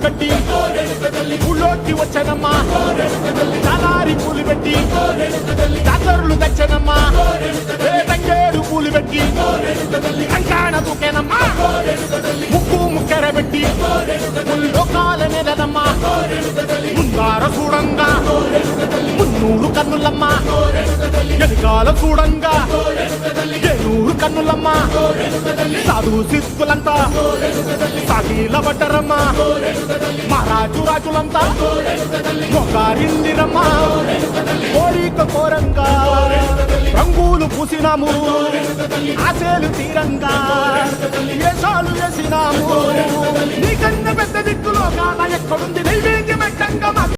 కట్టి ఊళ్ళోకి వచ్చానమ్మా చాలారి పూలు పెట్టి జాతరులు తెచ్చానమ్మా తంగేడు పూలు పెట్టి కంకాణ దూకేనమ్మా ముక్కు ముక్కెర పెట్టి లోకాల నెలనమ్మా ముందార చూడంగా మున్నూరు కన్నులమ్మా ఎనకాల చూడంగా ఏనూరు కన్నులమ్మా సాధు సిద్ధులంతా సాగిల పడ్డరమ్మా మహారాజు రాజులంతా మొగారిందిరమ్మా కోరిక కోరంగా రంగులు పూసినాము ఆశలు తీరంగా వేషాలు వేసినాము నీకన్నా పెద్ద దిక్కులో కాన ఎక్కడుంది నైవేద్యం పెట్టంగా